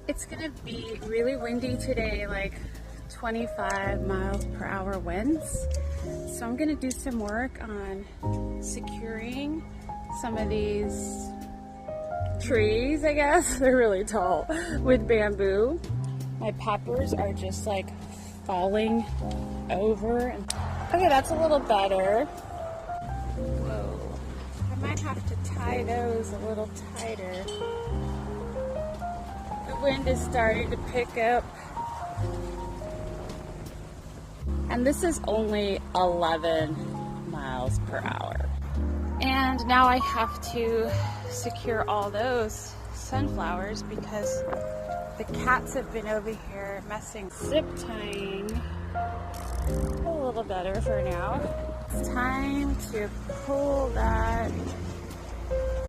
It's gonna be really windy today, like 25 miles per hour winds. So I'm gonna do some work on securing some of these trees, I guess. They're really tall, with bamboo. My peppers are just like falling over. Okay, that's a little better. Whoa, I might have to tie those a little tighter. The wind is starting to pick up. And this is only 11 miles per hour. And now I have to secure all those sunflowers because the cats have been over here messing. Zip tying a little better for now. It's time to pull that